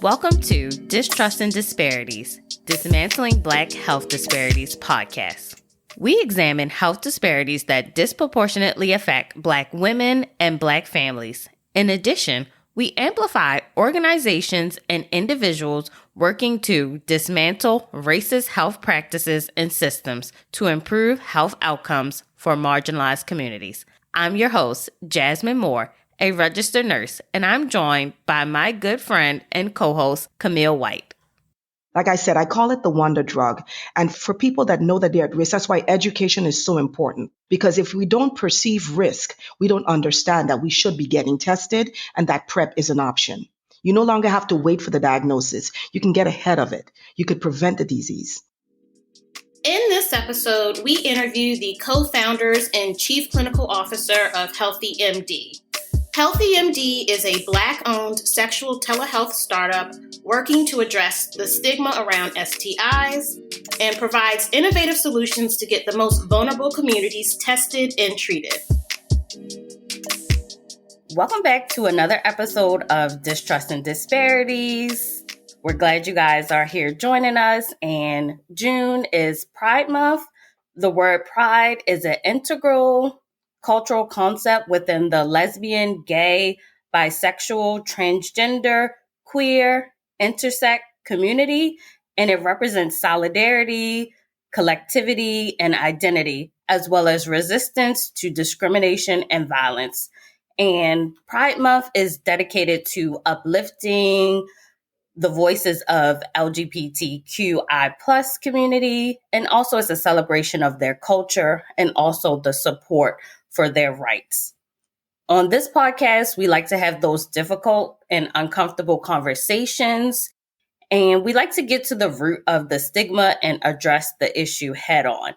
Welcome to Distrust and Disparities, Dismantling Black Health Disparities podcast. We examine health disparities that disproportionately affect Black women and Black families. In addition, we amplify organizations and individuals working to dismantle racist health practices and systems to improve health outcomes for marginalized communities. I'm your host, Jasmine Moore, a registered nurse, and I'm joined by my good friend and co-host, Camille White. Like I said, I call it the wonder drug. And for people that know that they're at risk, that's why education is so important. Because if we don't perceive risk, we don't understand that we should be getting tested and that PrEP is an option. You no longer have to wait for the diagnosis. You can get ahead of it. You could prevent the disease. In this episode, we interview the co-founders and chief clinical officer of HealthyMD. HealthyMD is a Black-owned sexual telehealth startup working to address the stigma around STIs and provides innovative solutions to get the most vulnerable communities tested and treated. Welcome back to another episode of Distrust and Disparities. We're glad you guys are here joining us, and June is Pride Month. The word pride is an integral cultural concept within the lesbian, gay, bisexual, transgender, queer, intersex community, and it represents solidarity, collectivity, and identity, as well as resistance to discrimination and violence. And Pride Month is dedicated to uplifting the voices of LGBTQI plus community, and also it's a celebration of their culture and also the support for their rights. On this podcast, we like to have those difficult and uncomfortable conversations, and we like to get to the root of the stigma and address the issue head on.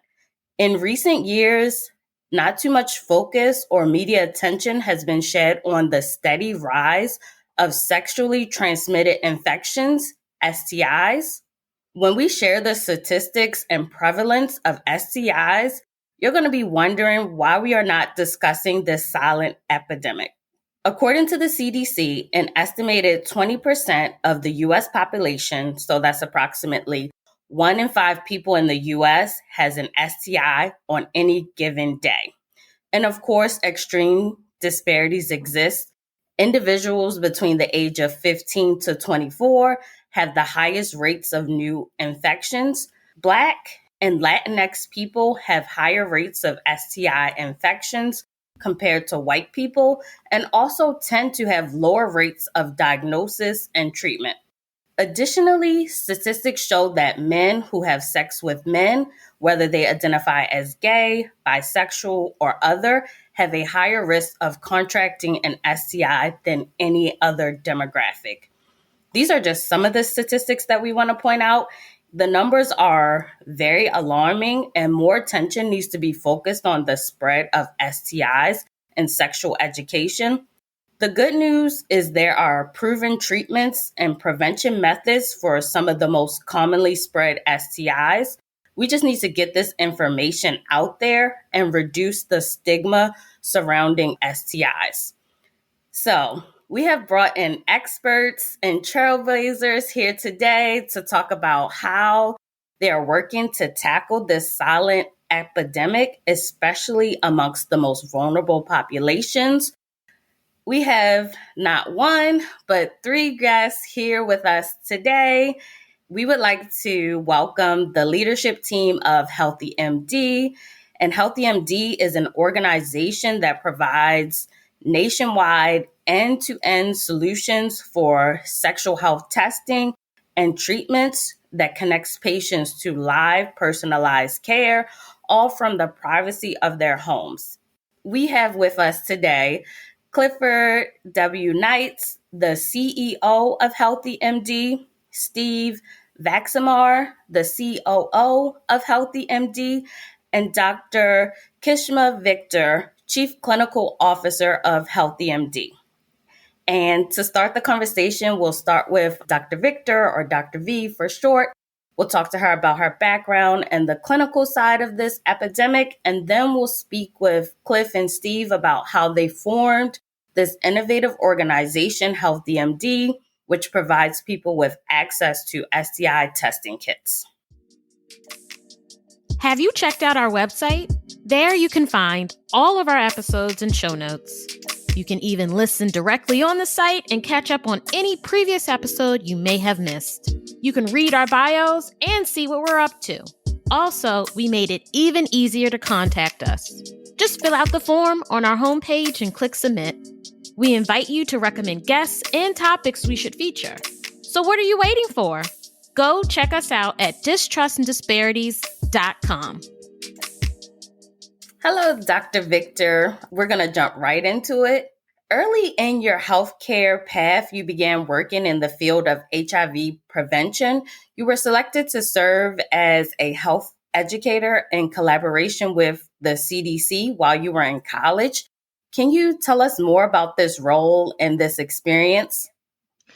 In recent years, not too much focus or media attention has been shed on the steady rise of sexually transmitted infections, STIs. When we share the statistics and prevalence of STIs, you're going to be wondering why we are not discussing this silent epidemic. According to the CDC, an estimated 20% of the U.S. population, so that's approximately 1 in 5 people in the U.S., has an STI on any given day. And of course, extreme disparities exist. Individuals between the age of 15 to 24 have the highest rates of new infections. Black and Latinx people have higher rates of STI infections compared to white people, and also tend to have lower rates of diagnosis and treatment. Additionally, statistics show that men who have sex with men, whether they identify as gay, bisexual, or other, have a higher risk of contracting an STI than any other demographic. These are just some of the statistics that we want to point out. The numbers are very alarming, and more attention needs to be focused on the spread of STIs and sexual education. The good news is there are proven treatments and prevention methods for some of the most commonly spread STIs. We just need to get this information out there and reduce the stigma surrounding STIs. So we have brought in experts and trailblazers here today to talk about how they are working to tackle this silent epidemic, especially amongst the most vulnerable populations. We have not one, but 3 guests here with us today. We would like to welcome the leadership team of HealthyMD. And HealthyMD is an organization that provides nationwide end-to-end solutions for sexual health testing and treatments that connects patients to live, personalized care, all from the privacy of their homes. We have with us today Clifford W. Knights, the CEO of HealthyMD, Steve Vaxamar, the COO of HealthyMD, and Dr. Kishma Victor, Chief Clinical Officer of HealthyMD. And to start the conversation, we'll start with Dr. Victor, or Dr. V for short. We'll talk to her about her background and the clinical side of this epidemic, and then we'll speak with Cliff and Steve about how they formed this innovative organization, HealthyMD, which provides people with access to STI testing kits. Have you checked out our website? There you can find all of our episodes and show notes. You can even listen directly on the site and catch up on any previous episode you may have missed. You can read our bios and see what we're up to. Also, we made it even easier to contact us. Just fill out the form on our homepage and click submit. We invite you to recommend guests and topics we should feature. So what are you waiting for? Go check us out at distrustanddisparities.com. Hello, Dr. Victor. We're going to jump right into it. Early in your healthcare path, you began working in the field of HIV prevention. You were selected to serve as a health educator in collaboration with the CDC while you were in college. Can you tell us more about this role and this experience?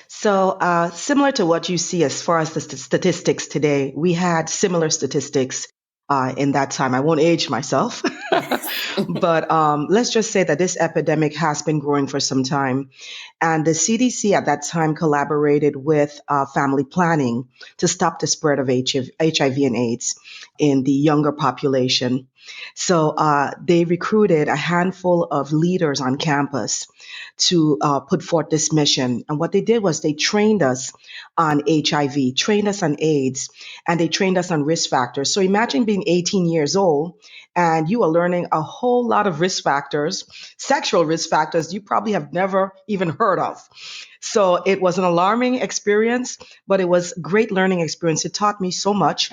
So similar to what you see as far as the statistics today, we had similar statistics in that time. I won't age myself, but let's just say that this epidemic has been growing for some time. And the CDC at that time collaborated with family planning to stop the spread of HIV and AIDS in the younger population. So they recruited a handful of leaders on campus to put forth this mission. And what they did was they trained us on HIV, trained us on AIDS, and they trained us on risk factors. So imagine being 18 years old and you are learning a whole lot of risk factors, sexual risk factors you probably have never even heard of. So it was an alarming experience, but it was a great learning experience. It taught me so much.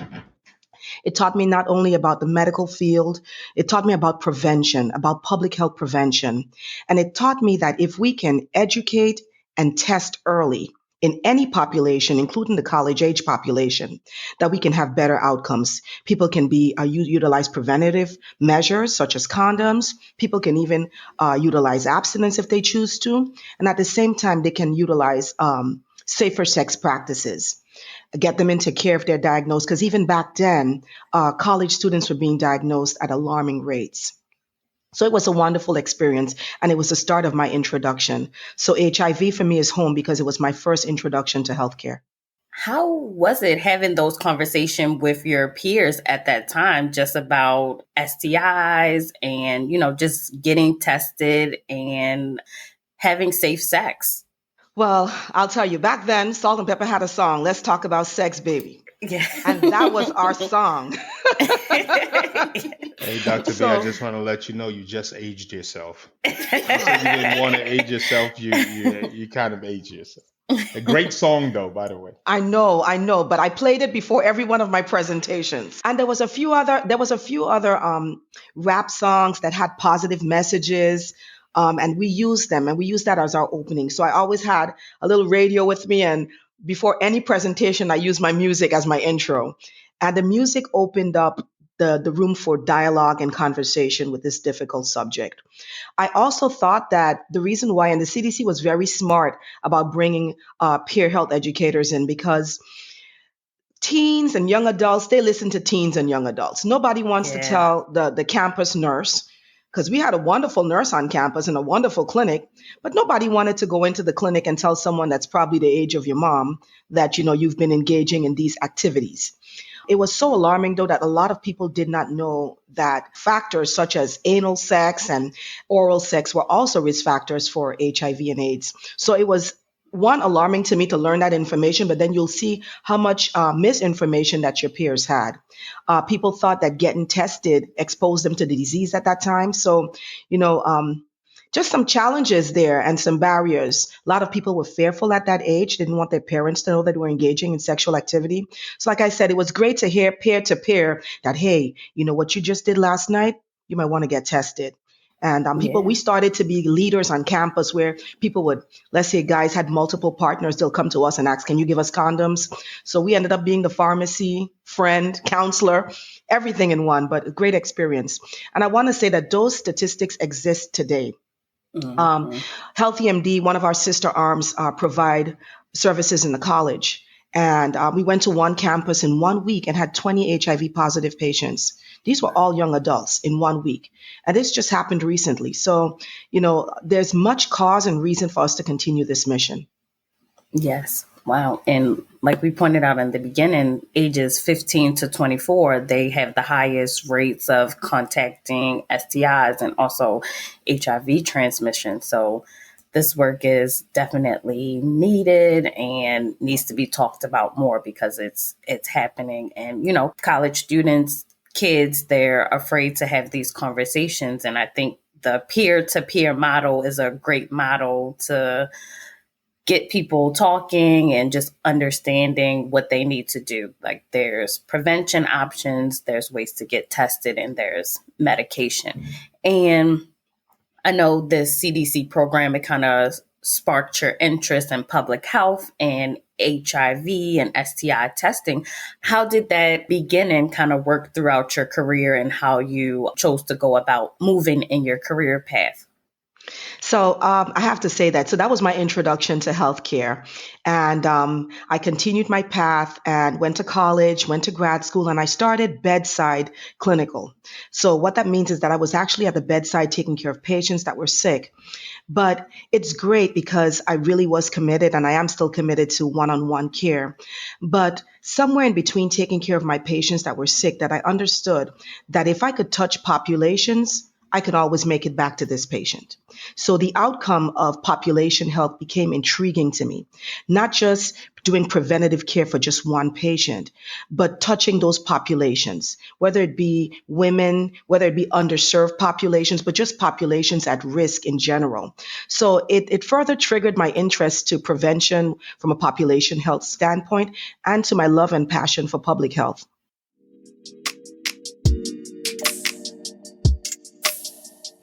It taught me not only about the medical field, it taught me about prevention, about public health prevention. And it taught me that if we can educate and test early in any population, including the college age population, that we can have better outcomes. People can utilize preventative measures such as condoms. People can even utilize abstinence if they choose to. And at the same time, they can utilize safer sex practices, get them into care if they're diagnosed, because even back then, college students were being diagnosed at alarming rates. So it was a wonderful experience, and it was the start of my introduction. So HIV for me is home because it was my first introduction to healthcare. How was it having those conversations with your peers at that time, just about STIs and, just getting tested and having safe sex? Well, I'll tell you, back then, Salt and Pepper had a song, Let's Talk About Sex, Baby. Yeah. And that was our song. Hey, Dr. B, I just want to let you know you just aged yourself. You said you didn't want to age yourself. You kind of aged yourself. A great song, though, by the way. I know, but I played it before every one of my presentations. And there was a few other rap songs that had positive messages. And we used them, and we used that as our opening. So I always had a little radio with me, and before any presentation, I used my music as my intro. And the music opened up the room for dialogue and conversation with this difficult subject. I also thought that the reason why, and the CDC was very smart about bringing peer health educators in, because teens and young adults, they listen to teens and young adults. Nobody wants to tell the campus nurse, because we had a wonderful nurse on campus and a wonderful clinic, but nobody wanted to go into the clinic and tell someone that's probably the age of your mom that, you've been engaging in these activities. It was so alarming, though, that a lot of people did not know that factors such as anal sex and oral sex were also risk factors for HIV and AIDS. So it was alarming to me to learn that information, but then you'll see how much misinformation that your peers had. People thought that getting tested exposed them to the disease at that time. So, just some challenges there and some barriers. A lot of people were fearful at that age, didn't want their parents to know that they were engaging in sexual activity. So like I said, it was great to hear peer to peer that, hey, what you just did last night, you might want to get tested. And we started to be leaders on campus where people would, let's say guys had multiple partners, they'll come to us and ask, can you give us condoms? So we ended up being the pharmacy, friend, counselor, everything in one, but a great experience. And I want to say that those statistics exist today. Mm-hmm. HealthyMD, one of our sister arms, provide services in the college. And we went to one campus in 1 week and had 20 HIV positive patients. These were all young adults in 1 week. And this just happened recently. So, there's much cause and reason for us to continue this mission. Yes. Wow. And like we pointed out in the beginning, ages 15 to 24, they have the highest rates of contacting STIs and also HIV transmission. So this work is definitely needed and needs to be talked about more because it's happening. And, college students, kids, they're afraid to have these conversations. And I think the peer-to-peer model is a great model to get people talking and just understanding what they need to do. Like there's prevention options, there's ways to get tested, and there's medication. And I know this CDC program, it kind of sparked your interest in public health and HIV and STI testing. How did that begin and kind of work throughout your career and how you chose to go about moving in your career path? So I have to say that. So that was my introduction to healthcare. And I continued my path and went to college, went to grad school, and I started bedside clinical. So what that means is that I was actually at the bedside taking care of patients that were sick. But it's great because I really was committed and I am still committed to one-on-one care. But somewhere in between taking care of my patients that were sick, that I understood that if I could touch populations, I could always make it back to this patient. So the outcome of population health became intriguing to me, not just doing preventative care for just one patient, but touching those populations, whether it be women, whether it be underserved populations, but just populations at risk in general. So it further triggered my interest to prevention from a population health standpoint and to my love and passion for public health.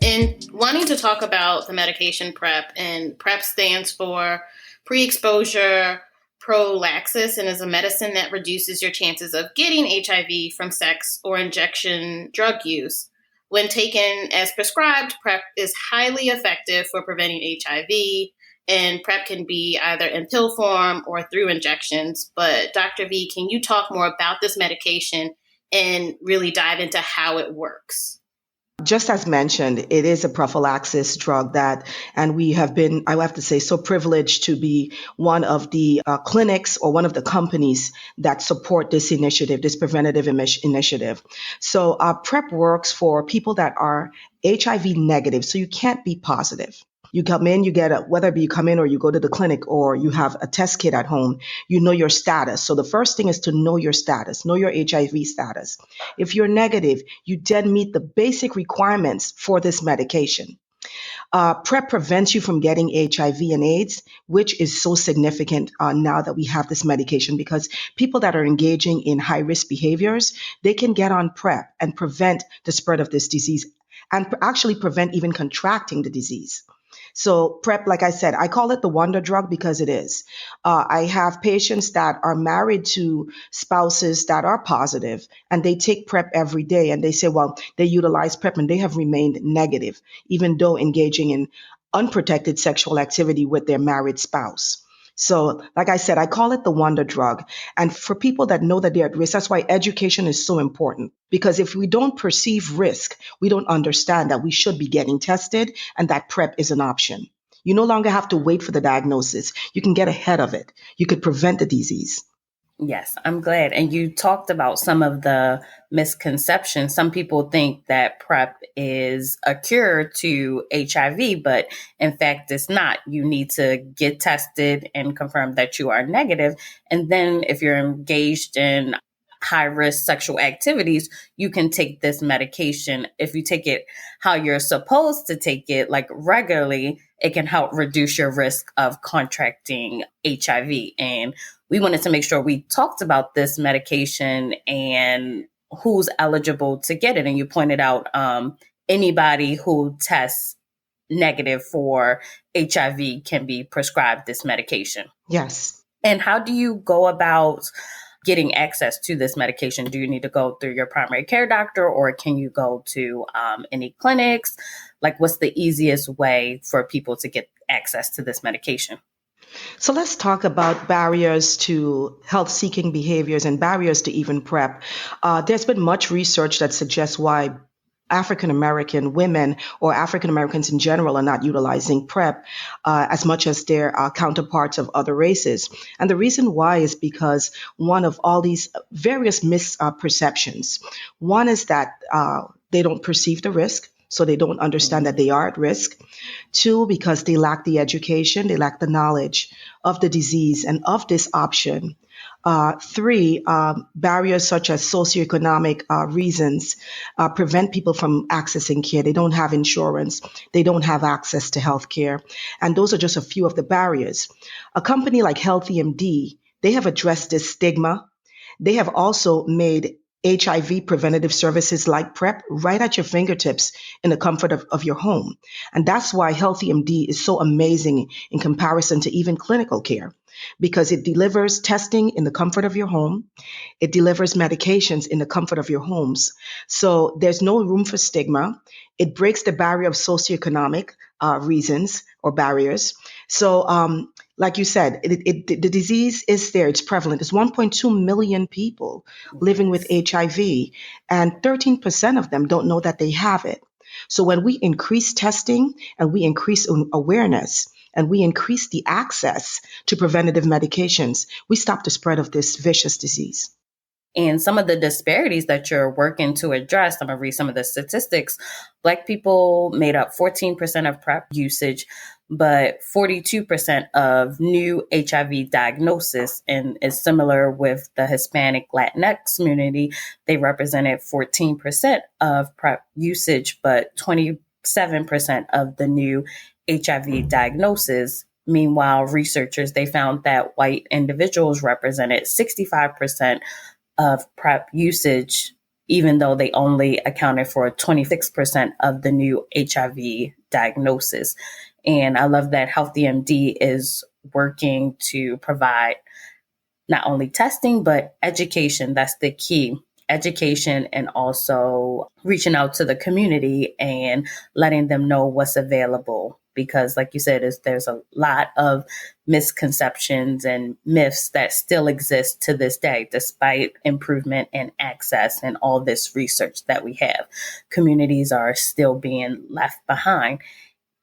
In wanting to talk about the medication PrEP, and PrEP stands for pre-exposure prophylaxis and is a medicine that reduces your chances of getting HIV from sex or injection drug use. When taken as prescribed, PrEP is highly effective for preventing HIV, and PrEP can be either in pill form or through injections. But Dr. V, can you talk more about this medication and really dive into how it works? Just as mentioned, it is a prophylaxis drug that, and we have been, I have to say, so privileged to be one of the clinics or one of the companies that support this initiative, this preventative initiative. So PrEP works for people that are HIV negative, so you can't be positive. You come in, you get whether you come in or you go to the clinic or you have a test kit at home, you know your status. So the first thing is to know your status, know your HIV status. If you're negative, you then meet the basic requirements for this medication. PrEP prevents you from getting HIV and AIDS, which is so significant now that we have this medication because people that are engaging in high risk behaviors, they can get on PrEP and prevent the spread of this disease and actually prevent even contracting the disease. So PrEP, like I said, I call it the wonder drug because it is. I have patients that are married to spouses that are positive and they take PrEP every day and they say, well, they utilize PrEP and they have remained negative, even though engaging in unprotected sexual activity with their married spouse. So, like I said, I call it the wonder drug. And for people that know that they're at risk, that's why education is so important. Because if we don't perceive risk, we don't understand that we should be getting tested and that PrEP is an option. You no longer have to wait for the diagnosis. You can get ahead of it. You could prevent the disease. Yes, I'm glad. And you talked about some of the misconceptions. Some people think that PrEP is a cure to HIV, but in fact, it's not. You need to get tested and confirm that you are negative. And then if you're engaged in high risk sexual activities, you can take this medication. If you take it how you're supposed to take it, like regularly, it can help reduce your risk of contracting HIV. And we wanted to make sure we talked about this medication and who's eligible to get it. And you pointed out anybody who tests negative for HIV can be prescribed this medication. Yes. And how do you go about getting access to this medication? Do you need to go through your primary care doctor or can you go to any clinics? Like, what's the easiest way for people to get access to this medication? So let's talk about barriers to health-seeking behaviors and barriers to even PrEP. There's been much research that suggests why African American women or African Americans in general are not utilizing PrEP as much as their counterparts of other races. And the reason why is because one of all these various misperceptions. One is that they don't perceive the risk. So they don't understand that they are at risk. Two, because they lack the education, they lack the knowledge of the disease and of this option. Three, barriers such as socioeconomic reasons prevent people from accessing care. They don't have insurance. They don't have access to health care. And those are just a few of the barriers. A company like HealthyMD, they have addressed this stigma. They have also made HIV preventative services like PrEP right at your fingertips in the comfort of your home. And that's why HealthyMD is so amazing in comparison to even clinical care, because it delivers testing in the comfort of your home. It delivers medications in the comfort of your homes. So there's no room for stigma. It breaks the barrier of socioeconomic reasons or barriers. So, like you said, the disease is there. It's prevalent. There's 1.2 million people living with HIV, and 13% of them don't know that they have it. So when we increase testing and we increase awareness and we increase the access to preventative medications, we stop the spread of this vicious disease. And some of the disparities that you're working to address, I'm going to read some of the statistics. Black people made up 14% of PrEP usage, but 42% of new HIV diagnosis, and is similar with the Hispanic Latinx community. They represented 14% of PrEP usage, but 27% of the new HIV diagnosis. Meanwhile, researchers, they found that white individuals represented 65% of PrEP usage, even though they only accounted for 26% of the new HIV diagnosis. And I love that HealthyMD is working to provide not only testing, but education. That's the key. Education, and also reaching out to the community and letting them know what's available. Because like you said, there's a lot of misconceptions and myths that still exist to this day, despite improvement in access and all this research that we have. Communities are still being left behind.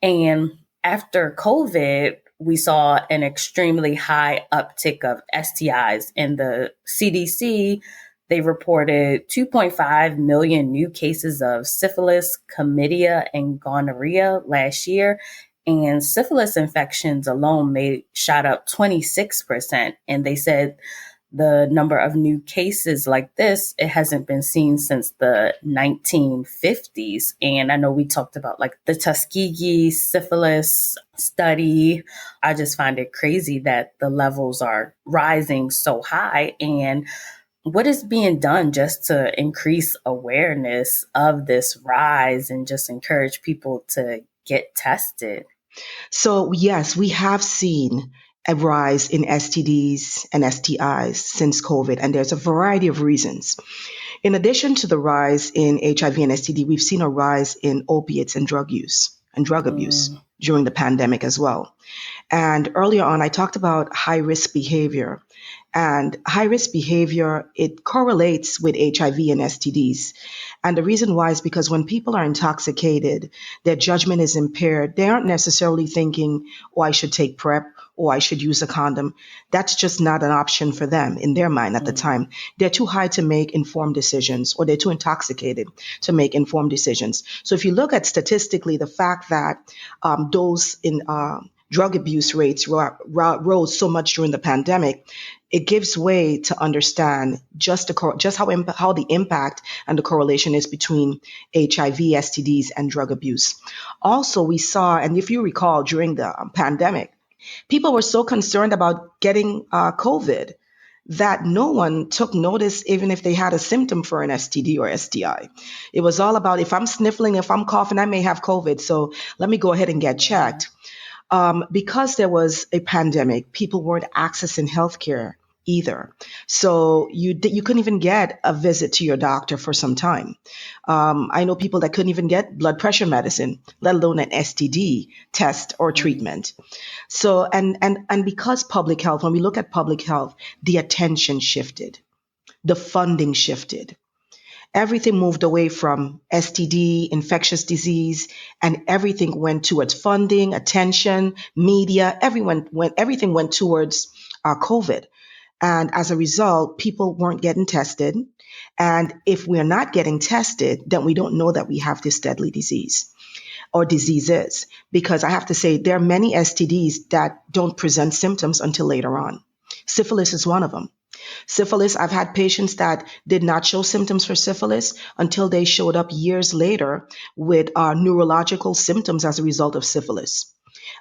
And after COVID, we saw an extremely high uptick of STIs. In the CDC, they reported 2.5 million new cases of syphilis, chlamydia, and gonorrhea last year. And syphilis infections alone shot up 26%. And they said the number of new cases like this, it hasn't been seen since the 1950s. And I know we talked about like the Tuskegee syphilis study. I just find it crazy that the levels are rising so high. And what is being done just to increase awareness of this rise and just encourage people to get tested? So yes, we have seen a rise in STDs and STIs since COVID, and there's a variety of reasons. In addition to the rise in HIV and STD, we've seen a rise in opiates and drug use and drug abuse during the pandemic as well. And earlier on, I talked about high-risk behavior. And high-risk behavior, it correlates with HIV and STDs. And the reason why is because when people are intoxicated, their judgment is impaired. They aren't necessarily thinking, oh, I should take PrEP or I should use a condom. That's just not an option for them in their mind at the time. They're too high to make informed decisions, or they're too intoxicated to make informed decisions. So if you look at statistically the fact that those in drug abuse rates rose so much during the pandemic, it gives way to understand just how the impact and the correlation is between HIV, STDs, and drug abuse. Also, we saw, and if you recall, during the pandemic, people were so concerned about getting COVID that no one took notice, even if they had a symptom for an STD or STI. It was all about, if I'm sniffling, if I'm coughing, I may have COVID, so let me go ahead and get checked. Because there was a pandemic, people weren't accessing healthcare either. So you couldn't even get a visit to your doctor for some time. I know people that couldn't even get blood pressure medicine, let alone an STD test or treatment. So, and because public health, when we look at public health, the attention shifted, the funding shifted. everything moved away from STD, infectious disease, and everything went towards funding, attention, media. Everything went towards COVID. And as a result, people weren't getting tested. And if we're not getting tested, then we don't know that we have this deadly disease or diseases. Because I have to say, there are many STDs that don't present symptoms until later on. Syphilis is one of them. Syphilis, I've had patients that did not show symptoms for syphilis until they showed up years later with neurological symptoms as a result of syphilis.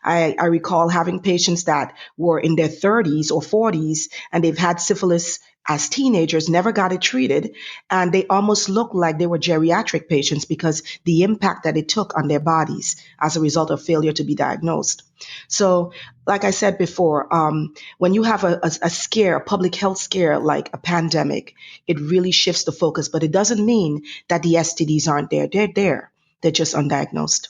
I recall having patients that were in their 30s or 40s and they've had syphilis as teenagers, never got it treated, and they almost looked like they were geriatric patients because the impact that it took on their bodies as a result of failure to be diagnosed. So, like I said before, when you have a scare, a public health scare like a pandemic, it really shifts the focus, but it doesn't mean that the STDs aren't there. They're there. They're just undiagnosed.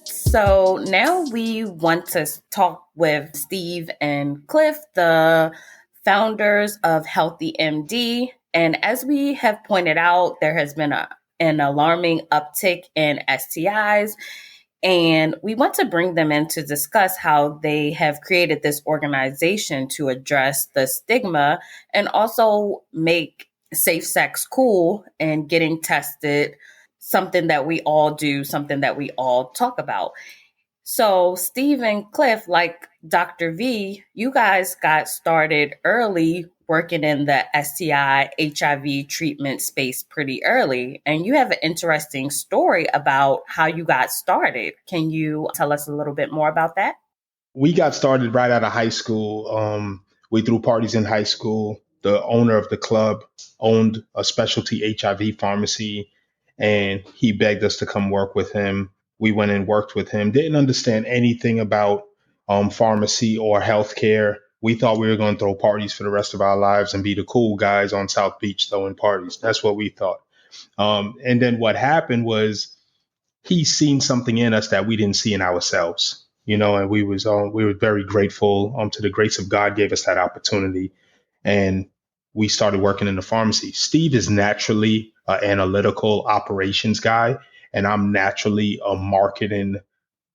So now we want to talk with Steve and Cliff, the founders of HealthyMD. And as we have pointed out, there has been an alarming uptick in STIs. And we want to bring them in to discuss how they have created this organization to address the stigma and also make safe sex cool and getting tested something that we all do, something that we all talk about. So Steve and Cliff, like Dr. V, you guys got started early working in the STI HIV treatment space pretty early. And you have an interesting story about how you got started. Can you tell us a little bit more about that? We got started right out of high school. We threw parties in high school. The owner of the club owned a specialty HIV pharmacy, and he begged us to come work with him. We went and worked with him. Didn't understand anything about pharmacy or healthcare. We thought we were going to throw parties for the rest of our lives and be the cool guys on South Beach throwing parties. That's what we thought. And then what happened was he seen something in us that we didn't see in ourselves, and we were very grateful to the grace of God gave us that opportunity. And we started working in the pharmacy. Steve is naturally an analytical operations guy, and I'm naturally a marketing,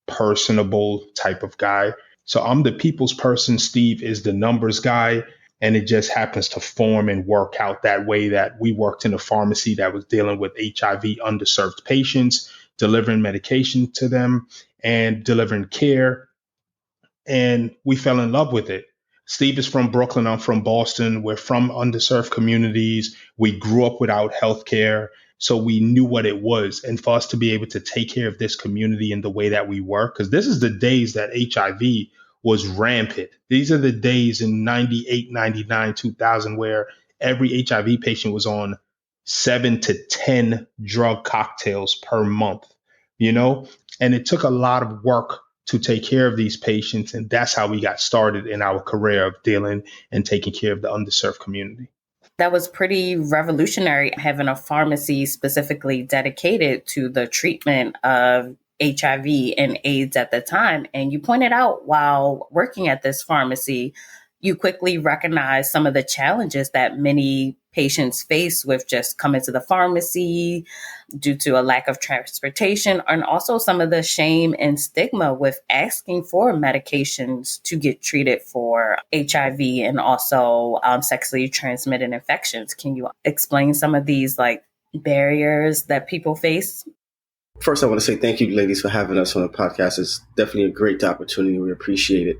personable type of guy. So I'm the people's person. Steve is the numbers guy. And it just happens to form and work out that way that we worked in a pharmacy that was dealing with HIV underserved patients, delivering medication to them and delivering care. And we fell in love with it. Steve is from Brooklyn. I'm from Boston. We're from underserved communities. We grew up without healthcare. So we knew what it was. And for us to be able to take care of this community in the way that we work, because this is the days that HIV was rampant. These are the days in 98, 99, 2000, where every HIV patient was on 7 to 10 drug cocktails per month, and it took a lot of work to take care of these patients. And that's how we got started in our career of dealing and taking care of the underserved community. That was pretty revolutionary, having a pharmacy specifically dedicated to the treatment of HIV and AIDS at the time. And you pointed out while working at this pharmacy, you quickly recognized some of the challenges that many patients face with just coming to the pharmacy due to a lack of transportation, and also some of the shame and stigma with asking for medications to get treated for HIV and also sexually transmitted infections. Can you explain some of these barriers that people face? First, I want to say thank you, ladies, for having us on the podcast. It's definitely a great opportunity. We appreciate it.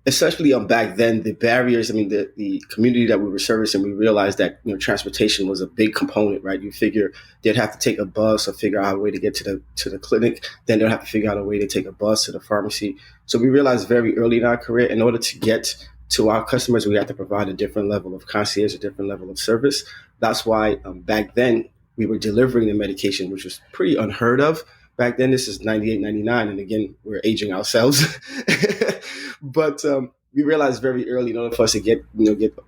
Especially back then, the barriers, the community that we were servicing, we realized that, transportation was a big component, right? You figure they'd have to take a bus or figure out a way to get to the clinic. Then they'll have to figure out a way to take a bus to the pharmacy. So we realized very early in our career, in order to get to our customers, we had to provide a different level of concierge, a different level of service. That's why back then we were delivering the medication, which was pretty unheard of. Back then, this is 98, 99. And again, we're aging ourselves. But we realized very early, in order for us to get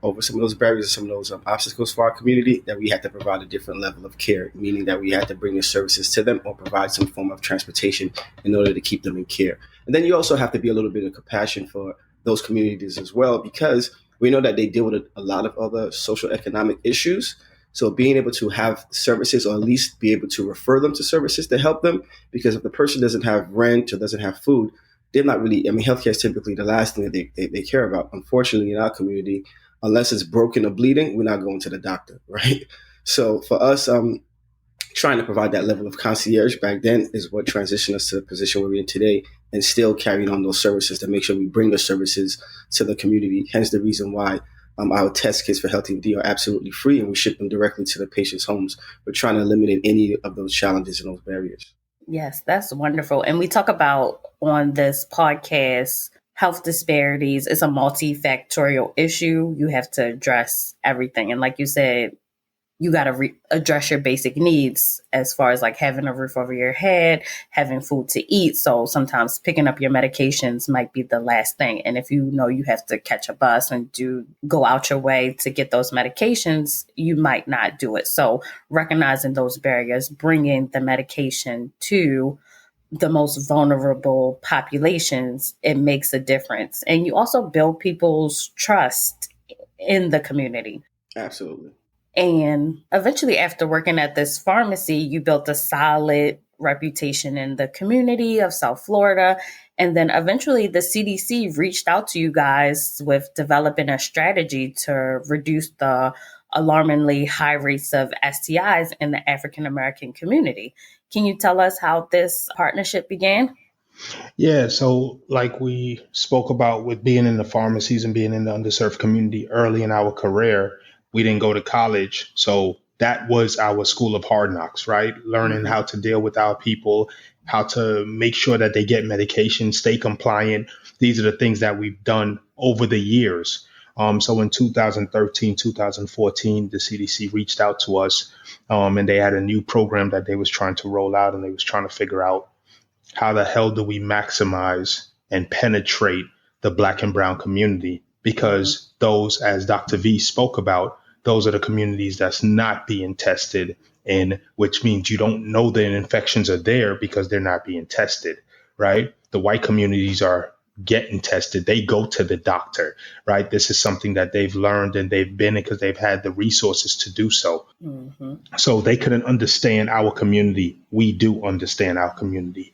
over some of those barriers and some of those obstacles for our community, that we had to provide a different level of care, meaning that we had to bring the services to them or provide some form of transportation in order to keep them in care. And then you also have to be a little bit of compassion for those communities as well, because We know that they deal with a lot of other social economic issues. So being able to have services, or at least be able to refer them to services to help them, because if the person doesn't have rent or doesn't have food, they're not really, I mean, healthcare is typically the last thing that they care about. Unfortunately, in our community, unless it's broken or bleeding, we're not going to the doctor, right? So for us, trying to provide that level of concierge back then is what transitioned us to the position we're in today, and still carrying on those services to make sure we bring the services to the community. Hence the reason why our test kits for HealthyMD are absolutely free, and we ship them directly to the patient's homes. We're trying to eliminate any of those challenges and those barriers. Yes, that's wonderful. And we talk about on this podcast, health disparities is a multifactorial issue. You have to address everything. And like you said, you got to address your basic needs as far as like having a roof over your head, having food to eat. So sometimes picking up your medications might be the last thing. And if you know you have to catch a bus and go out your way to get those medications, you might not do it. So recognizing those barriers, bringing the medication to the most vulnerable populations, it makes a difference. And you also build people's trust in the community. Absolutely. And eventually, after working at this pharmacy, you built a solid reputation in the community of South Florida. And then eventually the CDC reached out to you guys with developing a strategy to reduce the alarmingly high rates of STIs in the African American community. Can you tell us how this partnership began? Yeah, so like we spoke about with being in the pharmacies and being in the underserved community early in our career, we didn't go to college. So that was our school of hard knocks, right? Learning how to deal with our people, how to make sure that they get medication, stay compliant. These are the things that we've done over the years. So in 2013, 2014, the CDC reached out to us, and they had a new program that they was trying to roll out, and they was trying to figure out how the hell do we maximize and penetrate the Black and brown community? Because those, as Dr. V spoke about, those are the communities that's not being tested in, which means you don't know the infections are there because they're not being tested, right? The white communities are getting tested. They go to the doctor, right? This is something that they've learned and they've been in because they've had the resources to do so. So they couldn't understand our community. We do understand our community.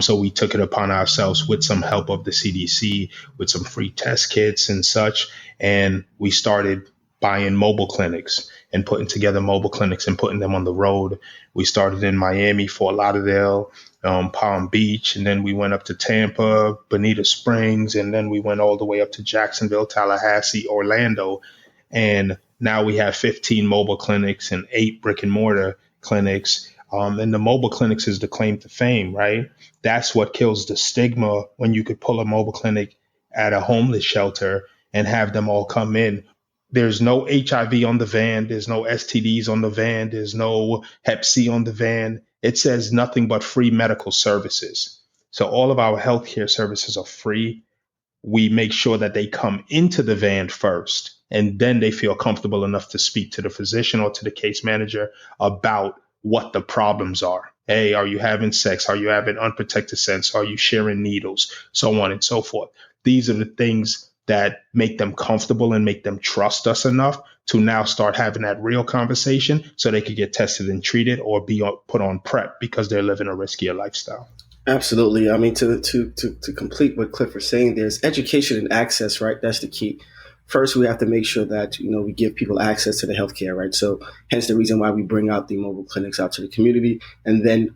So we took it upon ourselves with some help of the CDC, with some free test kits and such. And we started buying mobile clinics and putting together mobile clinics and putting them on the road. We started in Miami, Fort Lauderdale, Palm Beach, and then we went up to Tampa, Bonita Springs, and then we went all the way up to Jacksonville, Tallahassee, Orlando. And now we have 15 mobile clinics and 8 brick and mortar clinics. And the mobile clinics is the claim to fame, right? That's what kills the stigma when you could pull a mobile clinic at a homeless shelter and have them all come in. There's no HIV on the van. There's no STDs on the van. There's no Hep C on the van. It says nothing but free medical services. So all of our healthcare services are free. We make sure that they come into the van first, and then they feel comfortable enough to speak to the physician or to the case manager about what the problems are. Hey, are you having sex? Are you having unprotected sex? Are you sharing needles? So on and so forth. These are the things that make them comfortable and make them trust us enough to now start having that real conversation so they could get tested and treated or be put on PrEP because they're living a riskier lifestyle. Absolutely. I mean, to complete what Cliff was saying, there's education and access, right? That's the key. First, we have to make sure that, we give people access to the healthcare, right? So hence the reason why we bring out the mobile clinics out to the community. And then,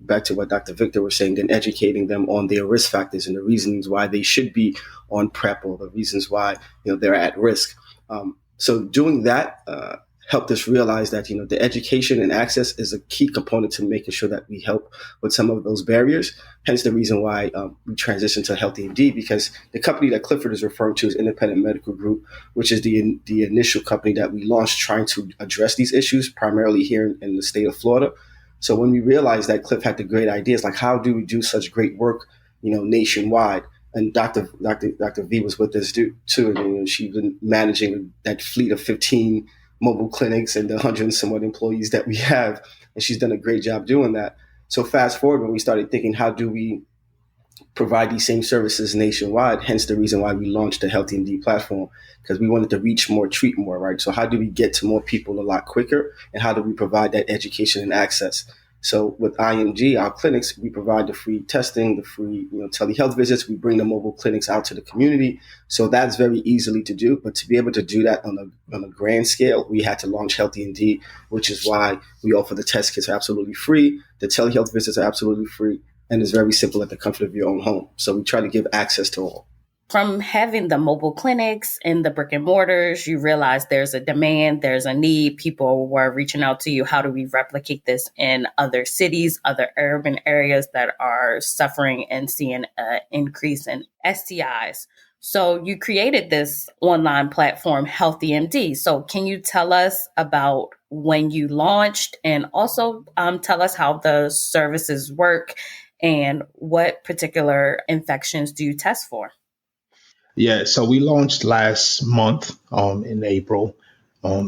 back to what Dr. Victor was saying, then educating them on their risk factors and the reasons why they should be on PrEP or the reasons why, they're at risk. So doing that helped us realize that, the education and access is a key component to making sure that we help with some of those barriers. Hence the reason why we transitioned to HealthyMD, because the company that Clifford is referring to is Independent Medical Group, which is the initial company that we launched trying to address these issues, primarily here in the state of Florida. So when we realized that Cliff had the great ideas, like how do we do such great work, nationwide? And Dr. V was with us too, and she's been managing that fleet of 15 mobile clinics and the 100 and some odd employees that we have, and she's done a great job doing that. So fast forward when we started thinking, how do we provide these same services nationwide. Hence the reason why we launched the HealthyMD platform, because we wanted to reach more, treat more, right? So how do we get to more people a lot quicker, and how do we provide that education and access? So with IMG, our clinics, we provide the free testing, the free telehealth visits. We bring the mobile clinics out to the community. So that's very easily to do. But to be able to do that on a grand scale, we had to launch HealthyMD, which is why we offer the test kits are absolutely free. The telehealth visits are absolutely free. And it's very simple at the comfort of your own home. So we try to give access to all. From having the mobile clinics and the brick and mortars, you realize there's a demand, there's a need. People were reaching out to you. How do we replicate this in other cities, other urban areas that are suffering and seeing an increase in STIs? So you created this online platform, HealthyMD. So can you tell us about when you launched, and also tell us how the services work and what particular infections do you test for? Yeah, so we launched last month in April.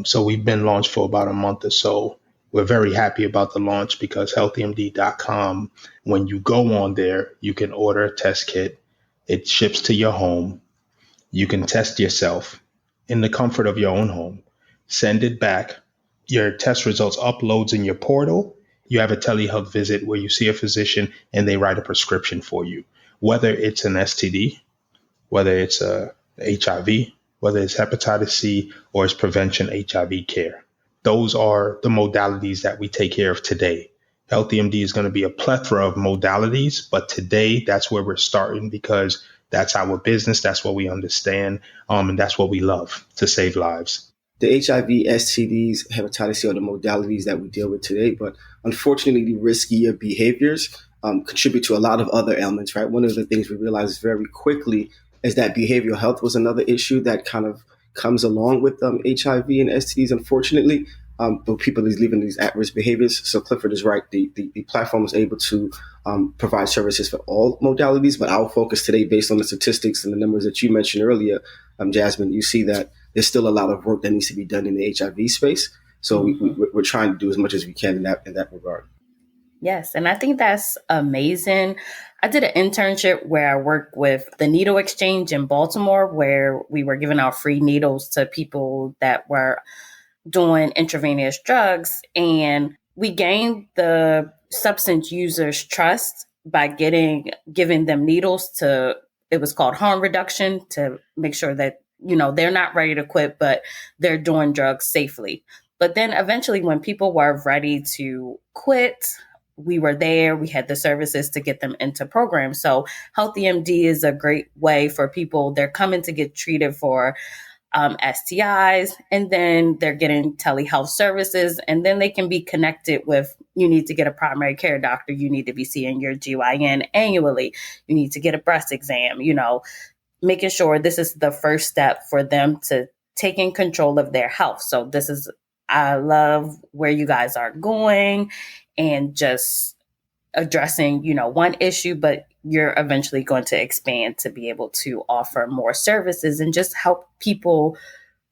So we've been launched for about a month or so. We're very happy about the launch because healthymd.com, when you go on there, you can order a test kit. It ships to your home. You can test yourself in the comfort of your own home. Send it back. Your test results uploads in your portal. You have a telehealth visit where you see a physician and they write a prescription for you, whether it's an STD, whether it's HIV, whether it's hepatitis C, or it's prevention HIV care. Those are the modalities that we take care of today. HealthyMD is going to be a plethora of modalities, but today that's where we're starting because that's our business, that's what we understand, and that's what we love, to save lives. The HIV, STDs, hepatitis C are the modalities that we deal with today, but unfortunately, the riskier behaviors contribute to a lot of other ailments, right? One of the things we realized very quickly is that behavioral health was another issue that kind of comes along with HIV and STDs, unfortunately. But people is living these at-risk behaviors. So Clifford is right. The platform is able to provide services for all modalities. But our focus today, based on the statistics and the numbers that you mentioned earlier, Jasmine, you see that there's still a lot of work that needs to be done in the HIV space. So we're trying to do as much as we can in that regard. Yes, and I think that's amazing. I did an internship where I worked with the Needle Exchange in Baltimore, where we were giving out free needles to people that were doing intravenous drugs. And we gained the substance users' trust by giving them needles it was called harm reduction, to make sure that, they're not ready to quit, but they're doing drugs safely. But then eventually when people were ready to quit, we were there. We had the services to get them into programs. So HealthyMD is a great way for people. They're coming to get treated for STIs, and then they're getting telehealth services, and then they can be connected with, you need to get a primary care doctor, you need to be seeing your GYN annually, you need to get a breast exam, making sure this is the first step for them to taking control of their health. So I love where you guys are going and just addressing, one issue, but you're eventually going to expand to be able to offer more services and just help people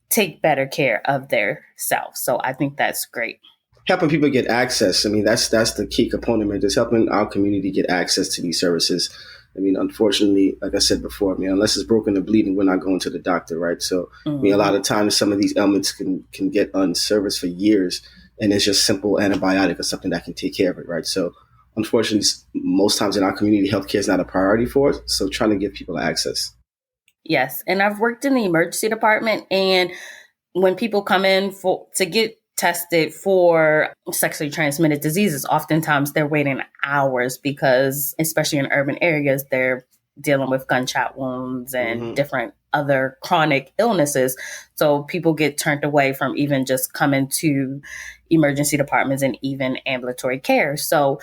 take better care of their self. So I think that's great. Helping people get access. I mean, that's the key component, man. Just helping our community get access to these services. I mean, unfortunately, like I said before, unless it's broken or bleeding, we're not going to the doctor, right? So, a lot of times some of these ailments can get unserviced for years, and it's just simple antibiotic or something that can take care of it, right? So, unfortunately, most times in our community, healthcare is not a priority for us. So, trying to give people access. Yes, and I've worked in the emergency department, and when people come in to get tested for sexually transmitted diseases, oftentimes they're waiting hours because, especially in urban areas, they're dealing with gunshot wounds and different other chronic illnesses. So people get turned away from even just coming to emergency departments and even ambulatory care. So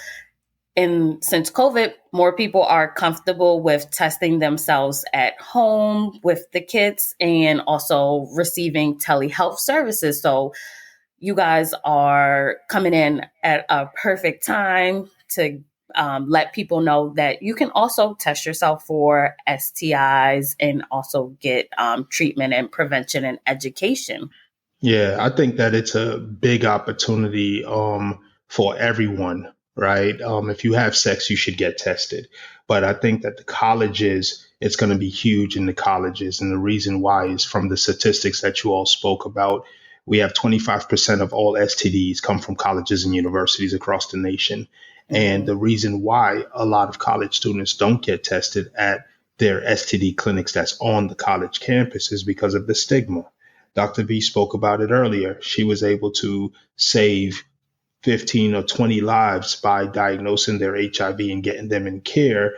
since COVID, more people are comfortable with testing themselves at home with the kits and also receiving telehealth services. So you guys are coming in at a perfect time to let people know that you can also test yourself for STIs and also get treatment and prevention and education. Yeah, I think that it's a big opportunity for everyone. right? If you have sex, you should get tested. But I think that the colleges, it's going to be huge in the colleges. And the reason why is from the statistics that you all spoke about. We have 25% of all STDs come from colleges and universities across the nation. And the reason why a lot of college students don't get tested at their STD clinics that's on the college campus is because of the stigma. Dr. V spoke about it earlier. She was able to save 15 or 20 lives by diagnosing their HIV and getting them in care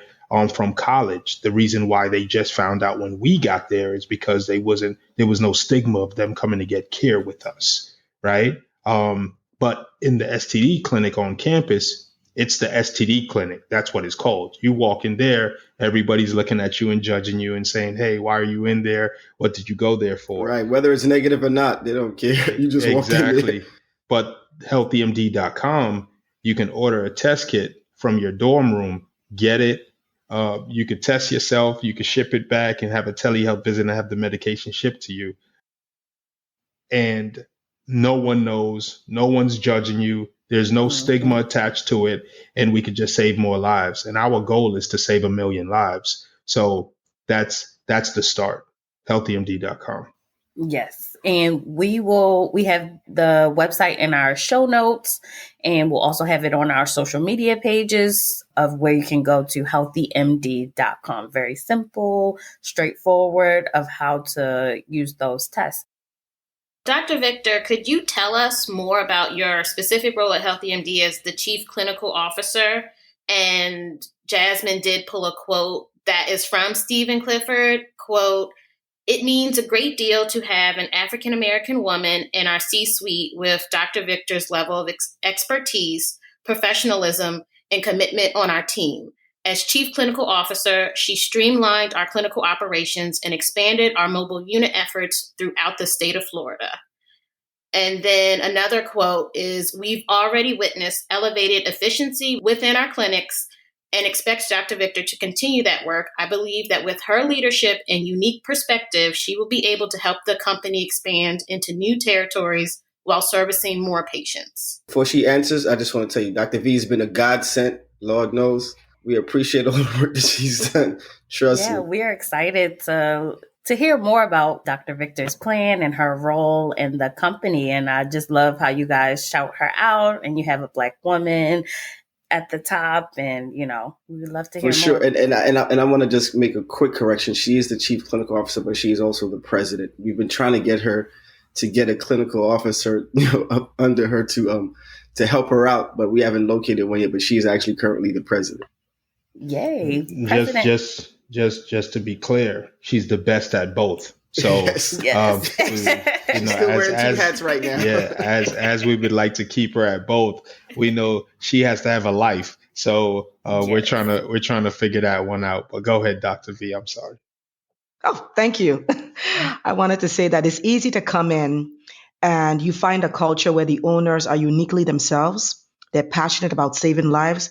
from college. The reason why they just found out when we got there is because there was no stigma of them coming to get care with us, right? But in the STD clinic on campus, it's the STD clinic. That's what it's called. You walk in there, everybody's looking at you and judging you and saying, "Hey, why are you in there? What did you go there for?" Right. Whether it's negative or not, they don't care. You just walk in there. Exactly. But HealthyMD.com, you can order a test kit from your dorm room, get it. You could test yourself. You could ship it back and have a telehealth visit and have the medication shipped to you. And no one knows. No one's judging you. There's no stigma attached to it. And we could just save more lives. And our goal is to save 1 million lives. So that's the start. HealthyMD.com. Yes. And we have the website in our show notes, and we'll also have it on our social media pages of where you can go to healthymd.com. Very simple, straightforward of how to use those tests. Dr. Victor, could you tell us more about your specific role at HealthyMD as the Chief Clinical Officer? And Jasmine did pull a quote that is from Stephen Clifford, quote, "It means a great deal to have an African-American woman in our C-suite with Dr. Victor's level of expertise, professionalism, and commitment on our team. As Chief Clinical Officer, she streamlined our clinical operations and expanded our mobile unit efforts throughout the state of Florida." And then another quote is, "We've already witnessed elevated efficiency within our clinics and expect Dr. Victor to continue that work. I believe that with her leadership and unique perspective, she will be able to help the company expand into new territories while servicing more patients." Before she answers, I just want to tell you, Dr. V has been a godsend, Lord knows. We appreciate all the work that she's done. Trust me. Yeah, we are excited to hear more about Dr. Victor's plan and her role in the company. And I just love how you guys shout her out and you have a Black woman at the top, and we would love to hear For sure. more. And I want to just make a quick correction. She is the Chief Clinical Officer, but she is also the president. We've been trying to get her to get a clinical officer up under her to help her out, but we haven't located one yet. But she is actually currently the president. Yay. Just to be clear, she's the best at both. So Yes. Still wearing two hats right now. Yeah, as we would like to keep her at both, we know she has to have a life. So we're trying to figure that one out. But go ahead, Dr. V. I'm sorry. Oh, thank you. I wanted to say that it's easy to come in and you find a culture where the owners are uniquely themselves. They're passionate about saving lives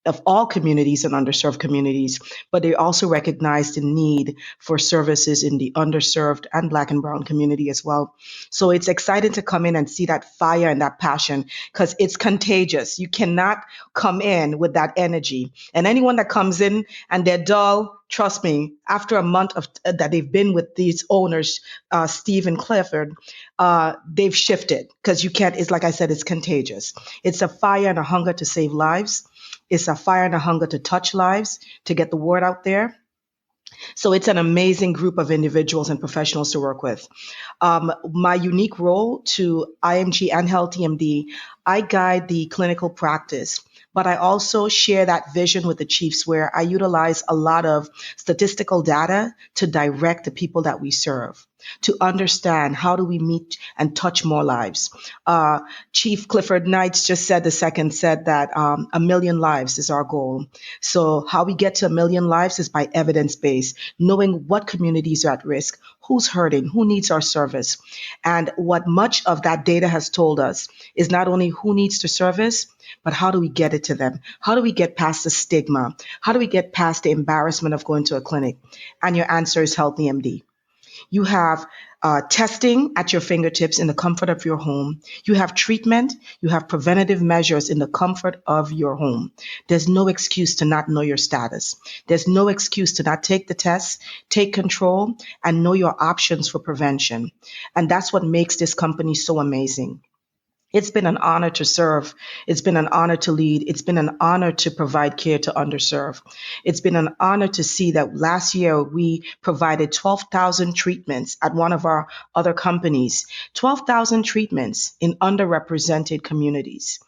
of all communities and underserved communities, but they also recognize the need for services in the underserved and Black and Brown community as well. So it's exciting to come in and see that fire and that passion because it's contagious. You cannot come in with that energy. And anyone that comes in and they're dull, trust me, after a month of that they've been with these owners, Steve and Clifford, they've shifted because you can't, it's like I said, it's contagious. It's a fire and a hunger to save lives. It's a fire and a hunger to touch lives, to get the word out there. So it's an amazing group of individuals and professionals to work with. My unique role to IMG and HealthyMD, I guide the clinical practice, but I also share that vision with the chiefs where I utilize a lot of statistical data to direct the people that we serve, to understand how do we meet and touch more lives. Chief Clifford Knights just said that 1 million lives is our goal. So how we get to 1 million lives is by evidence-based, knowing what communities are at risk, who's hurting, who needs our service. And what much of that data has told us is not only who needs the service, but how do we get it to them? How do we get past the stigma? How do we get past the embarrassment of going to a clinic? And your answer is HealthyMD. You have testing at your fingertips in the comfort of your home. You have treatment. You have preventative measures in the comfort of your home. There's no excuse to not know your status. There's no excuse to not take the test, take control, and know your options for prevention. And that's what makes this company so amazing. It's been an honor to serve. It's been an honor to lead. It's been an honor to provide care to underserved. It's been an honor to see that last year we provided 12,000 treatments at one of our other companies, 12,000 treatments in underrepresented communities.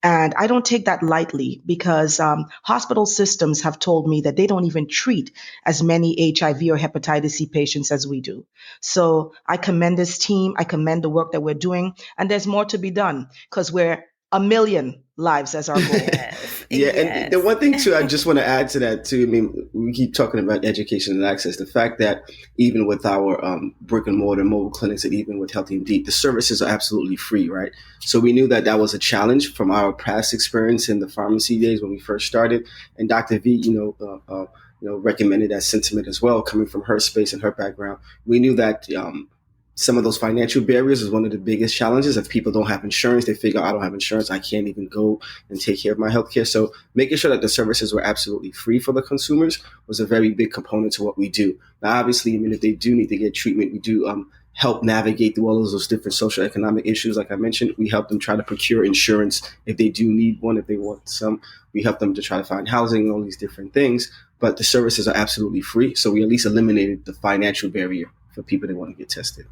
And I don't take that lightly because hospital systems have told me that they don't even treat as many HIV or hepatitis C patients as we do. So I commend this team. I commend the work that we're doing. And there's more to be done because we're 1 million lives as our goal. Yes. Yeah, Yes. and the one thing too, I just want to add to that too. I mean, we keep talking about education and access. The fact that even with our brick and mortar mobile clinics, and even with HealthyMD, the services are absolutely free, right? So we knew that that was a challenge from our past experience in the pharmacy days when we first started. And Dr. V, recommended that sentiment as well, coming from her space and her background. We knew that some of those financial barriers is one of the biggest challenges. If people don't have insurance, they figure, I don't have insurance, I can't even go and take care of my healthcare. So making sure that the services were absolutely free for the consumers was a very big component to what we do. Now, obviously, I mean, if they do need to get treatment, we do help navigate through all of those different social economic issues. Like I mentioned, we help them try to procure insurance if they do need one, if they want some. We help them to try to find housing and all these different things. But the services are absolutely free. So we at least eliminated the financial barrier for people that want to get tested.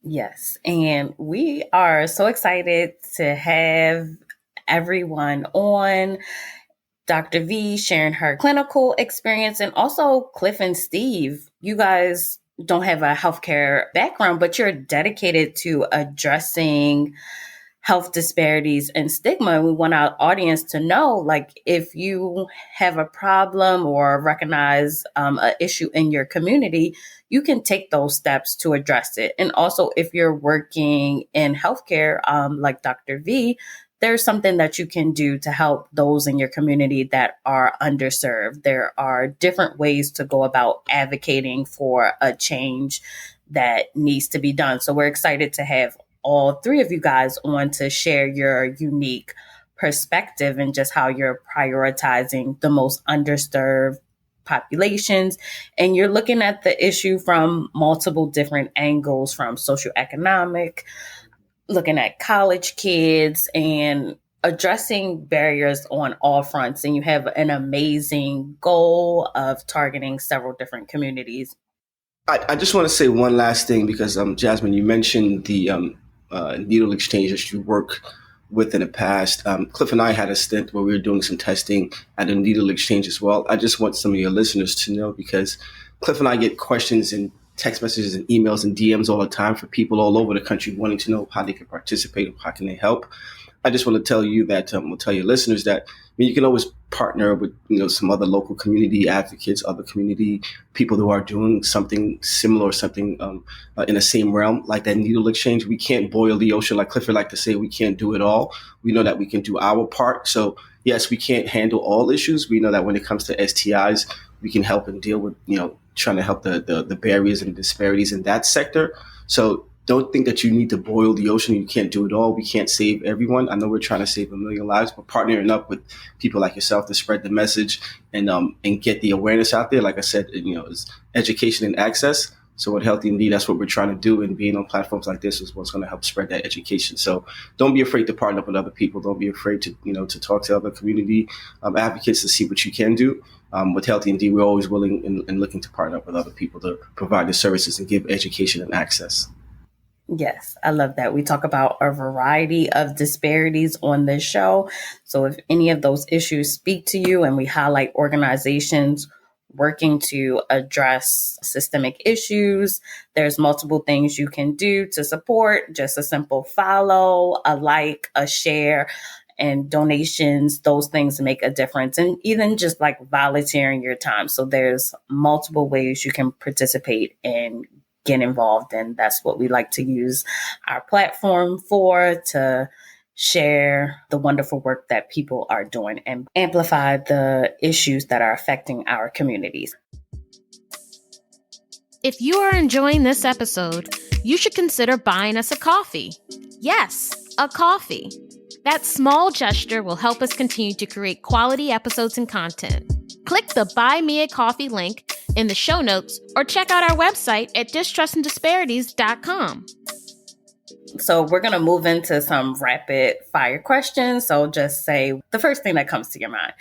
Yes. And we are so excited to have everyone on. Dr. V sharing her clinical experience, and also Cliff and Steve. You guys don't have a healthcare background, but you're dedicated to addressing health disparities and stigma. And we want our audience to know, like, if you have a problem or recognize an issue in your community, you can take those steps to address it. And also, if you're working in healthcare, like Dr. V, there's something that you can do to help those in your community that are underserved. There are different ways to go about advocating for a change that needs to be done. So we're excited to have all three of you guys on to share your unique perspective and just how you're prioritizing the most underserved populations. And you're looking at the issue from multiple different angles, from socioeconomic, looking at college kids, and addressing barriers on all fronts. And you have an amazing goal of targeting several different communities. I just want to say one last thing because, Jasmine, you mentioned the needle exchange that you work with in the past. Cliff and I had a stint where we were doing some testing at a needle exchange as well. I just want some of your listeners to know, because Cliff and I get questions and text messages and emails and DMs all the time for people all over the country wanting to know how they can participate and how can they help. I just want to tell you that, we'll tell your listeners that, I mean, you can always partner with, some other local community advocates, other community people who are doing something similar, something in the same realm, like that needle exchange. We can't boil the ocean. Like Clifford like to say, we can't do it all. We know that we can do our part. So yes, we can't handle all issues. We know that when it comes to STIs, we can help and deal with, trying to help the barriers and disparities in that sector. So don't think that you need to boil the ocean. You can't do it all. We can't save everyone. I know we're trying to save 1 million lives, but partnering up with people like yourself to spread the message and get the awareness out there. Like I said, is education and access. So at HealthyMD, that's what we're trying to do. And being on platforms like this is what's going to help spread that education. So don't be afraid to partner up with other people. Don't be afraid to, to talk to other community advocates to see what you can do. With HealthyMD, we're always willing and looking to partner up with other people to provide the services and give education and access. Yes, I love that. We talk about a variety of disparities on this show. So if any of those issues speak to you, and we highlight organizations working to address systemic issues, there's multiple things you can do to support. Just a simple follow, a like, a share, and donations. Those things make a difference. And even just like volunteering your time. So there's multiple ways you can participate and get involved. And that's what we like to use our platform for, to share the wonderful work that people are doing and amplify the issues that are affecting our communities. If you are enjoying this episode, you should consider buying us a coffee. Yes, a coffee. That small gesture will help us continue to create quality episodes and content. Click the Buy Me a Coffee link in the show notes or check out our website at distrustanddisparities.com. So we're going to move into some rapid fire questions. So just say the first thing that comes to your mind.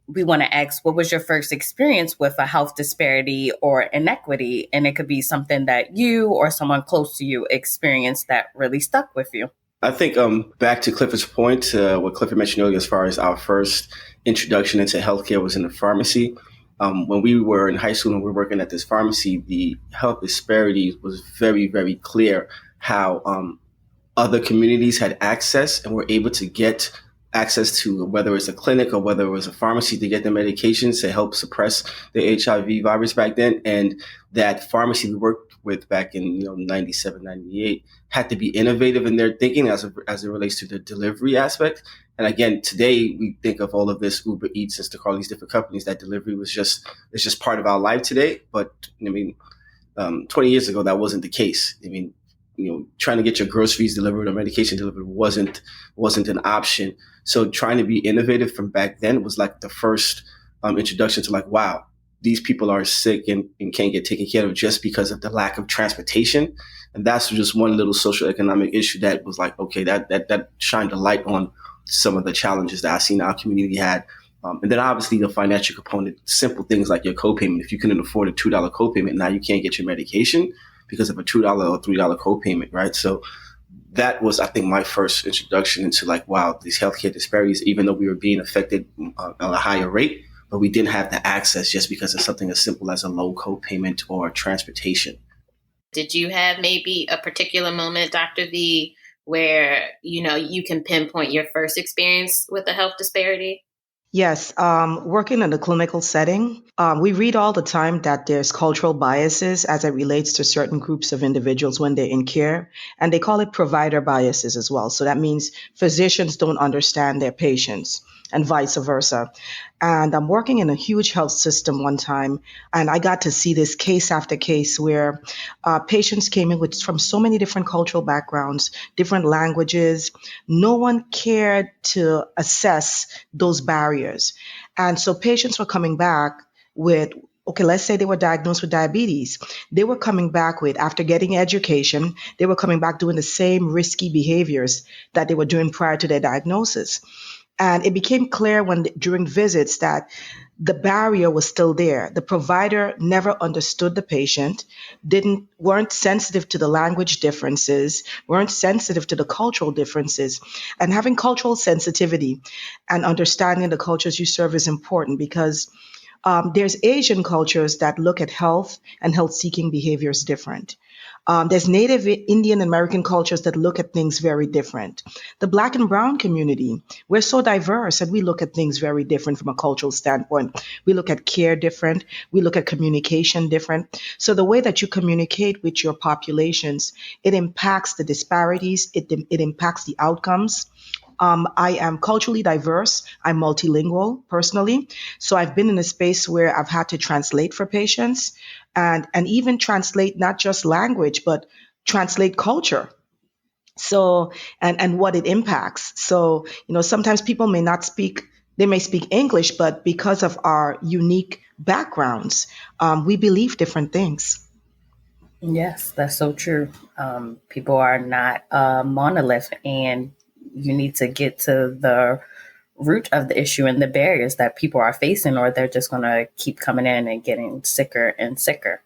We want to ask, what was your first experience with a health disparity or inequity? And it could be something that you or someone close to you experienced that really stuck with you. I think back to Clifford's point, what Clifford mentioned earlier, as far as our first introduction into healthcare was in the pharmacy. When we were in high school and we were working at this pharmacy, the health disparities was very, very clear how other communities had access and were able to get access to whether it's a clinic or whether it was a pharmacy to get the medications to help suppress the HIV virus back then. And that pharmacy we worked with back in 97, 98 had to be innovative in their thinking as it relates to the delivery aspect. And again, today we think of all of this Uber Eats, Instacart, all these different companies. That delivery it's just part of our life today. But 20 years ago, that wasn't the case. Trying to get your groceries delivered or medication delivered wasn't an option. So trying to be innovative from back then was like the first introduction to like, wow, these people are sick and can't get taken care of just because of the lack of transportation. And that's just one little social economic issue that was like, okay, that shined a light on some of the challenges that I seen our community had. And then obviously the financial component, simple things like your copayment. If you couldn't afford a $2 copayment, now you can't get your medication because of a $2 or $3 copayment, right? So that was, I think, my first introduction into like, wow, these healthcare disparities, even though we were being affected at a higher rate, but we didn't have the access just because of something as simple as a low copayment or transportation. Did you have maybe a particular moment, Dr. V, where, you can pinpoint your first experience with a health disparity? Yes, working in a clinical setting, we read all the time that there's cultural biases as it relates to certain groups of individuals when they're in care, and they call it provider biases as well. So that means physicians don't understand their patients and vice versa. And I'm working in a huge health system one time, and I got to see this case after case where patients came in from so many different cultural backgrounds, different languages. No one cared to assess those barriers. And so patients were coming back with, okay, let's say they were diagnosed with diabetes. They were coming back with, after getting education, they were coming back doing the same risky behaviors that they were doing prior to their diagnosis. And it became clear during visits that the barrier was still there. The provider never understood the patient, weren't sensitive to the language differences, weren't sensitive to the cultural differences. And having cultural sensitivity and understanding the cultures you serve is important because there's Asian cultures that look at health and health-seeking behaviors different. There's Native Indian American cultures that look at things very different. The Black and Brown community, we're so diverse and we look at things very different from a cultural standpoint. We look at care different. We look at communication different. So the way that you communicate with your populations, it impacts the disparities. It impacts the outcomes. I am culturally diverse. I'm multilingual personally. So I've been in a space where I've had to translate for patients and even translate not just language, but translate culture. So, and what it impacts. So, sometimes people they may speak English, but because of our unique backgrounds, we believe different things. Yes, that's so true. People are not a monolith, and you need to get to the root of the issue and the barriers that people are facing, or they're just going to keep coming in and getting sicker and sicker.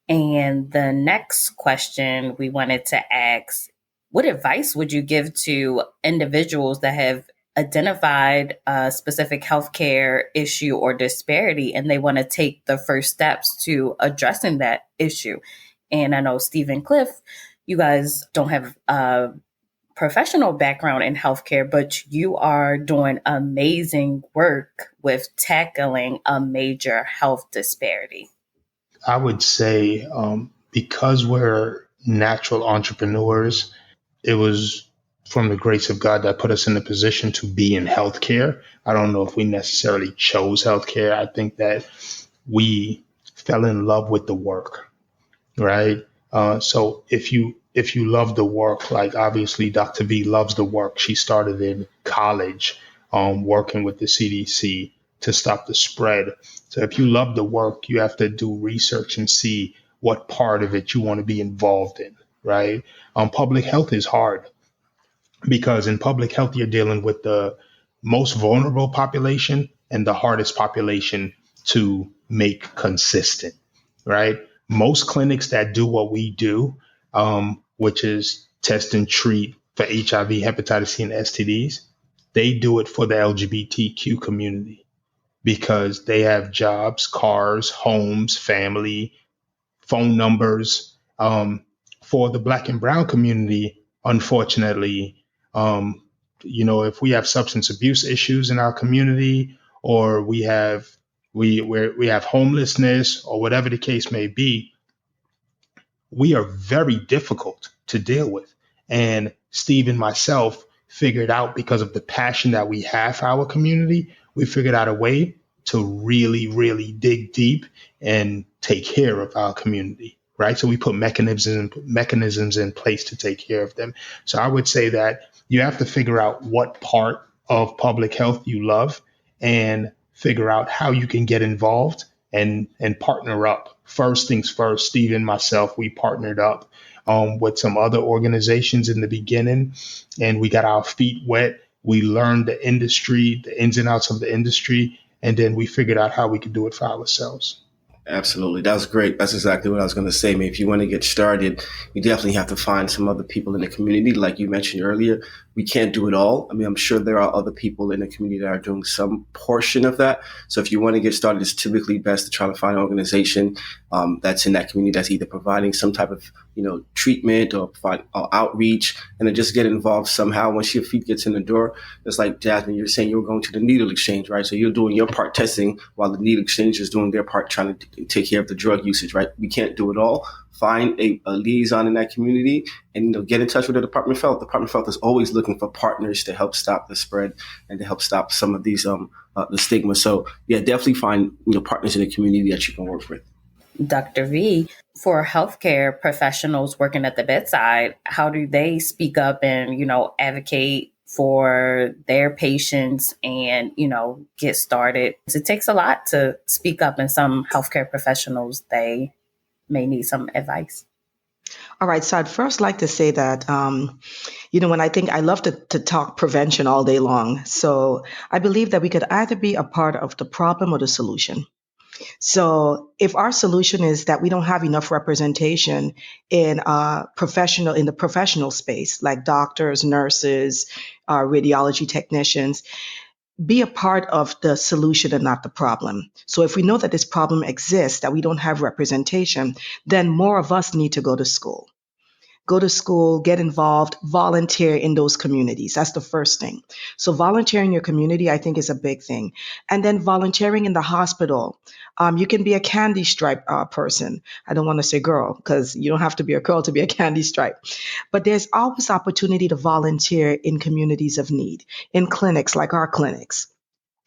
And the next question we wanted to ask, what advice would you give to individuals that have identified a specific healthcare issue or disparity and they want to take the first steps to addressing that issue? And I know Steve and Cliff, you guys don't have a professional background in healthcare, but you are doing amazing work with tackling a major health disparity. I would say because we're natural entrepreneurs, it was from the grace of God that put us in the position to be in healthcare. I don't know if we necessarily chose healthcare. I think that we fell in love with the work, right? So if you love the work, like obviously Dr. V loves the work. She started in college, working with the CDC to stop the spread. So if you love the work, you have to do research and see what part of it you want to be involved in, right? Public health is hard because in public health, you're dealing with the most vulnerable population and the hardest population to make consistent, right? Most clinics that do what we do, which is test and treat for HIV, hepatitis C, and STDs, they do it for the LGBTQ community because they have jobs, cars, homes, family, phone numbers. For the Black and Brown community, unfortunately, um, if we have substance abuse issues in our community, or we have homelessness, or whatever the case may be, we are very difficult to deal with. And Steve and myself figured out, because of the passion that we have for our community, we figured out a way to really, really dig deep and take care of our community. Right. So we put mechanisms in place to take care of them. So I would say that you have to figure out what part of public health you love and figure out how you can get involved and partner up. First things first, Steve and myself, we partnered up with some other organizations in the beginning, and we got our feet wet. We learned the industry, the ins and outs of the industry, and then we figured out how we could do it for ourselves. Absolutely. That was great. That's exactly what I was going to say. I mean, if you want to get started, you definitely have to find some other people in the community. Like you mentioned earlier, we can't do it all. I mean, I'm sure there are other people in the community that are doing some portion of that. So if you want to get started, it's typically best to try to find an organization that's in that community that's either providing some type of, treatment or provide outreach, and then just get involved somehow. Once your feet gets in the door, it's like Jasmine, you're saying you were going to the needle exchange, right? So you're doing your part testing while the needle exchange is doing their part trying to take care of the drug usage, right? We can't do it all. Find a liaison in that community and get in touch with the Department of Health. The Department of Health is always looking for partners to help stop the spread and to help stop some of these the stigma. So yeah, definitely find partners in the community that you can work with. Dr. V, for healthcare professionals working at the bedside, how do they speak up and, advocate for their patients and, get started? It takes a lot to speak up, and some healthcare professionals, they may need some advice. All right. So I'd first like to say that, when I love to talk prevention all day long. So I believe that we could either be a part of the problem or the solution. So if our solution is that we don't have enough representation in the professional space, like doctors, nurses, radiology technicians, be a part of the solution and not the problem. So if we know that this problem exists, that we don't have representation, then more of us need to go to school. Go to school, get involved, volunteer in those communities. That's the first thing. So volunteering in your community, I think, is a big thing. And then volunteering in the hospital. You can be a candy stripe person. I don't want to say girl, because you don't have to be a girl to be a candy stripe. But there's always opportunity to volunteer in communities of need, in clinics like our clinics,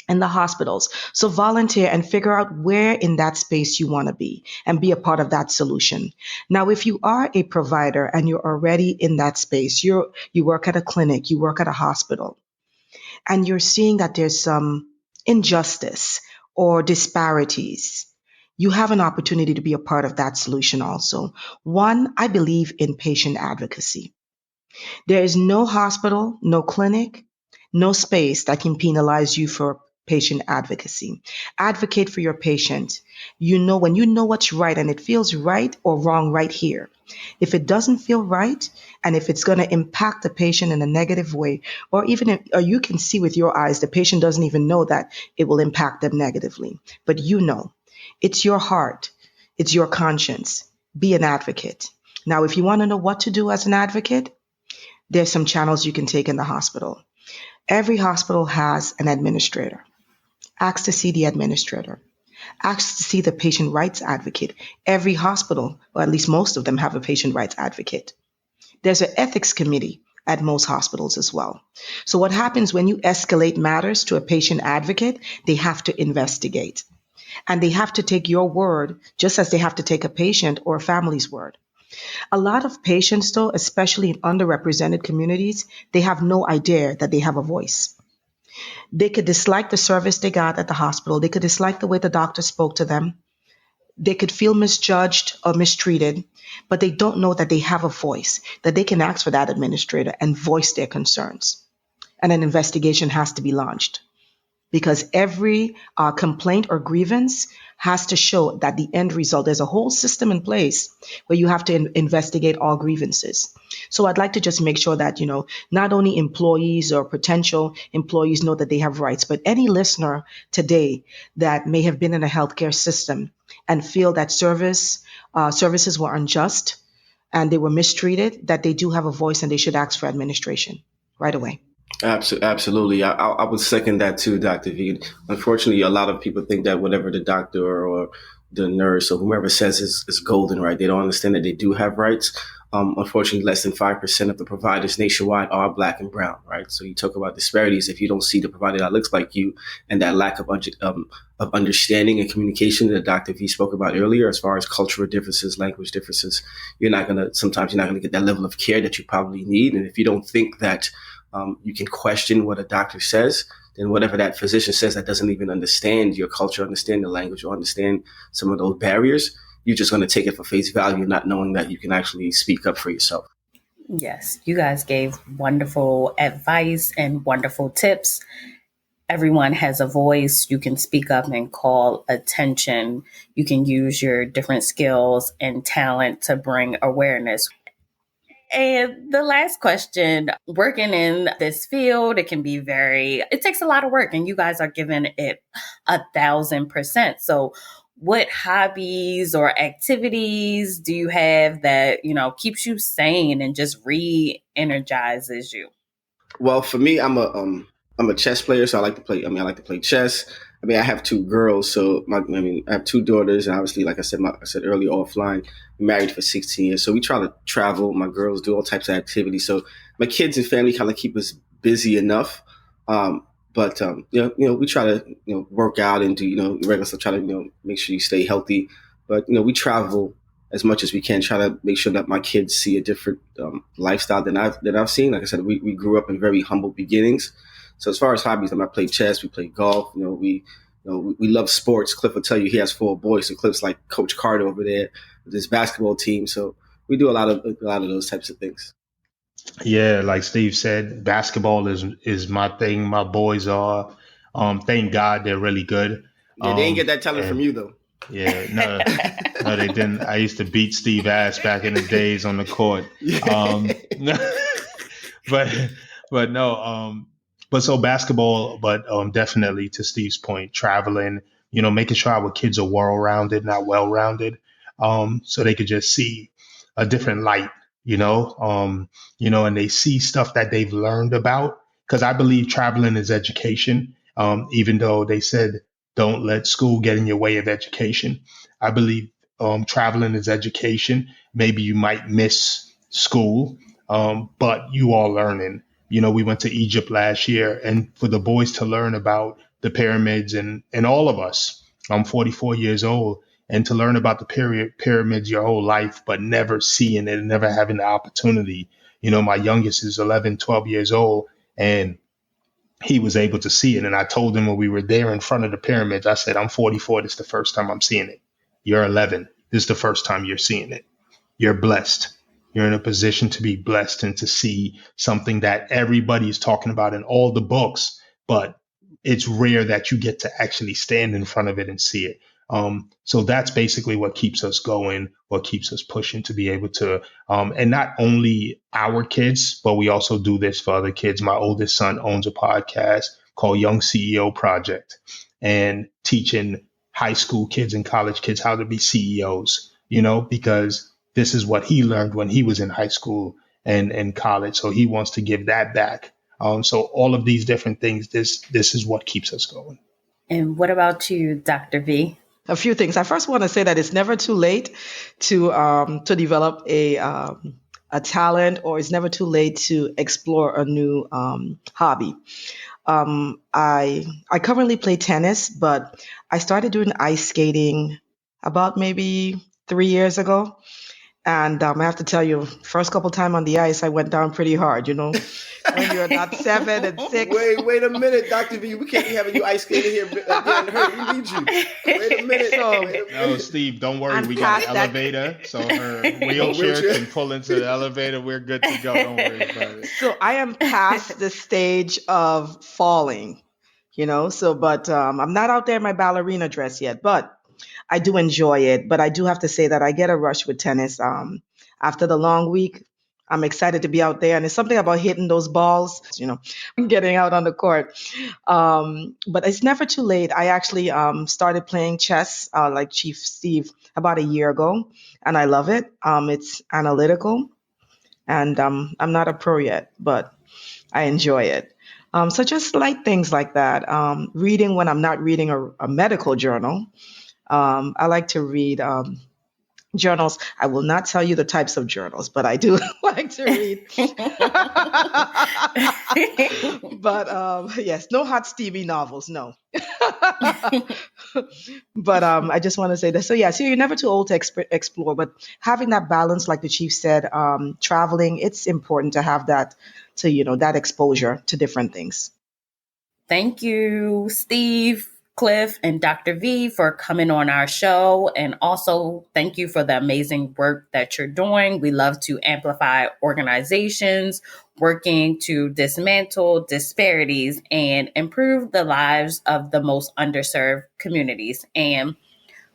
in the hospitals. So volunteer and figure out where in that space you want to be and be a part of that solution. Now, if you are a provider and you're already in that space, you work at a clinic, you work at a hospital, and you're seeing that there's some injustice or disparities, you have an opportunity to be a part of that solution also. One, I believe in patient advocacy. There is no hospital, no clinic, no space that can penalize you for patient advocacy. Advocate for your patient. When you know what's right and it feels right or wrong right here. If it doesn't feel right, and if it's going to impact the patient in a negative way, or you can see with your eyes, the patient doesn't even know that it will impact them negatively. But it's your heart. It's your conscience. Be an advocate. Now, if you want to know what to do as an advocate, there's some channels you can take in the hospital. Every hospital has an administrator. Ask to see the administrator. Ask to see the patient rights advocate. Every hospital, or at least most of them, have a patient rights advocate. There's an ethics committee at most hospitals as well. So what happens when you escalate matters to a patient advocate? They have to investigate. And they have to take your word just as they have to take a patient or a family's word. A lot of patients, though, especially in underrepresented communities, they have no idea that they have a voice. They could dislike the service they got at the hospital. They could dislike the way the doctor spoke to them. They could feel misjudged or mistreated, but they don't know that they have a voice, that they can ask for that administrator and voice their concerns. And an investigation has to be launched, because every complaint or grievance has to show that the end result, there's a whole system in place where you have to investigate all grievances. So I'd like to just make sure that, not only employees or potential employees know that they have rights, but any listener today that may have been in a healthcare system and feel that services were unjust and they were mistreated, that they do have a voice and they should ask for administration right away. Absolutely. I would second that too, Dr. V. Unfortunately, a lot of people think that whatever the doctor or the nurse or whomever says is golden, right? They don't understand that they do have rights. Unfortunately, less than 5% of the providers nationwide are Black and brown, right? So you talk about disparities. If you don't see the provider that looks like you and that lack of understanding and communication that Dr. V spoke about earlier, as far as cultural differences, language differences, sometimes you're not going to get that level of care that you probably need. And if you don't think that you can question what a doctor says, then whatever that physician says that doesn't even understand your culture, understand the language, or understand some of those barriers, you're just going to take it for face value, not knowing that you can actually speak up for yourself. Yes, you guys gave wonderful advice and wonderful tips. Everyone has a voice. You can speak up and call attention. You can use your different skills and talent to bring awareness. And the last question, working in this field, it takes a lot of work, and you guys are giving it 1,000%. So what hobbies or activities do you have that, keeps you sane and just re-energizes you? Well, for me, I'm a chess player, so I like to play chess. I have two girls, so I have two daughters, and obviously, like I said earlier, offline, married for 16 years. So we try to travel. My girls do all types of activities. So my kids and family kind of keep us busy enough. But we try to, work out and do, regular stuff, try to, make sure you stay healthy. But, we travel as much as we can, try to make sure that my kids see a different lifestyle than I've seen. Like I said, we grew up in very humble beginnings. So as far as hobbies, I play chess, we play golf. We love sports. Cliff will tell you he has 4 boys, so Cliff's like Coach Carter over there with his basketball team. So we do a lot of those types of things. Yeah, like Steve said, basketball is my thing. My boys are. Thank God they're really good. Yeah, they didn't get that talent from you though. Yeah, no, they didn't. I used to beat Steve ass back in the days on the court. But no. But so basketball, but definitely to Steve's point, traveling, making sure our kids are well-rounded, not well-rounded, so they could just see a different light, and they see stuff that they've learned about. Because I believe traveling is education, even though they said don't let school get in your way of education. I believe traveling is education. Maybe you might miss school, but you are learning. We went to Egypt last year, and for the boys to learn about the pyramids and all of us, I'm 44 years old, and to learn about the pyramids your whole life, but never seeing it and never having the opportunity. My youngest is 11, 12 years old, and he was able to see it. And I told him when we were there in front of the pyramids, I said, I'm 44. This is the first time I'm seeing it. You're 11. This is the first time you're seeing it. You're blessed. You're in a position to be blessed and to see something that everybody's talking about in all the books, but it's rare that you get to actually stand in front of it and see it. So that's basically what keeps us going, what keeps us pushing to be able to, and not only our kids, but we also do this for other kids. My oldest son owns a podcast called Young CEO Project, and teaching high school kids and college kids how to be CEOs, because this is what he learned when he was in high school and college. So he wants to give that back. So all of these different things, this is what keeps us going. And what about you, Dr. V? A few things. I first want to say that it's never too late to develop a talent, or it's never too late to explore a new hobby. I currently play tennis, but I started doing ice skating about maybe 3 years ago. And I have to tell you, first couple time on the ice, I went down pretty hard. When you're not 7 and 6. Wait a minute, Dr. V. We can't be having you ice skating here getting hurt. We need you. Wait a minute. No, Steve, don't worry. I'm We got an past that. elevator, so her wheelchair can pull into the elevator. We're good to go. Don't worry about it. So I am past the stage of falling, but I'm not out there in my ballerina dress yet, but I do enjoy it. But I do have to say that I get a rush with tennis. After the long week, I'm excited to be out there. And it's something about hitting those balls, getting out on the court. But it's never too late. I actually started playing chess, like Chief Steve, about a year ago. And I love it. It's analytical. And I'm not a pro yet, but I enjoy it. So just light things like that. Reading when I'm not reading a medical journal. I like to read journals. I will not tell you the types of journals, but I do like to read. But yes, no hot Stevie novels, no. But I just want to say that. So yeah, so you're never too old to explore, but having that balance, like the chief said, traveling, it's important to have that, that exposure to different things. Thank you, Steve, Cliff, and Dr. V for coming on our show. And also thank you for the amazing work that you're doing. We love to amplify organizations working to dismantle disparities and improve the lives of the most underserved communities. And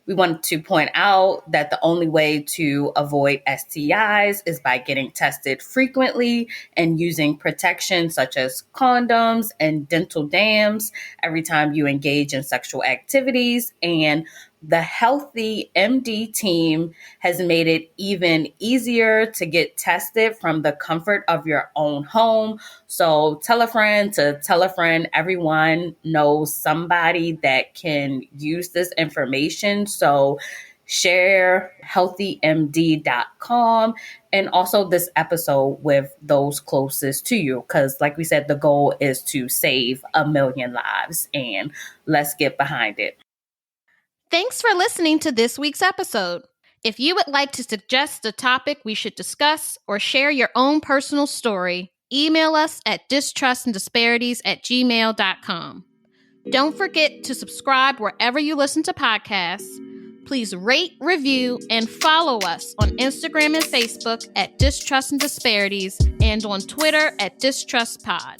we wanted to point out that the only way to avoid STIs is by getting tested frequently and using protection such as condoms and dental dams every time you engage in sexual activities. And the HealthyMD team has made it even easier to get tested from the comfort of your own home. So tell a friend to tell a friend. Everyone knows somebody that can use this information. So share healthymd.com and also this episode with those closest to you. Because like we said, the goal is to save 1 million lives, and let's get behind it. Thanks for listening to this week's episode. If you would like to suggest a topic we should discuss or share your own personal story, email us at distrustanddisparities@gmail.com. Don't forget to subscribe wherever you listen to podcasts. Please rate, review, and follow us on Instagram and Facebook at Distrust and Disparities and on Twitter at DistrustPod.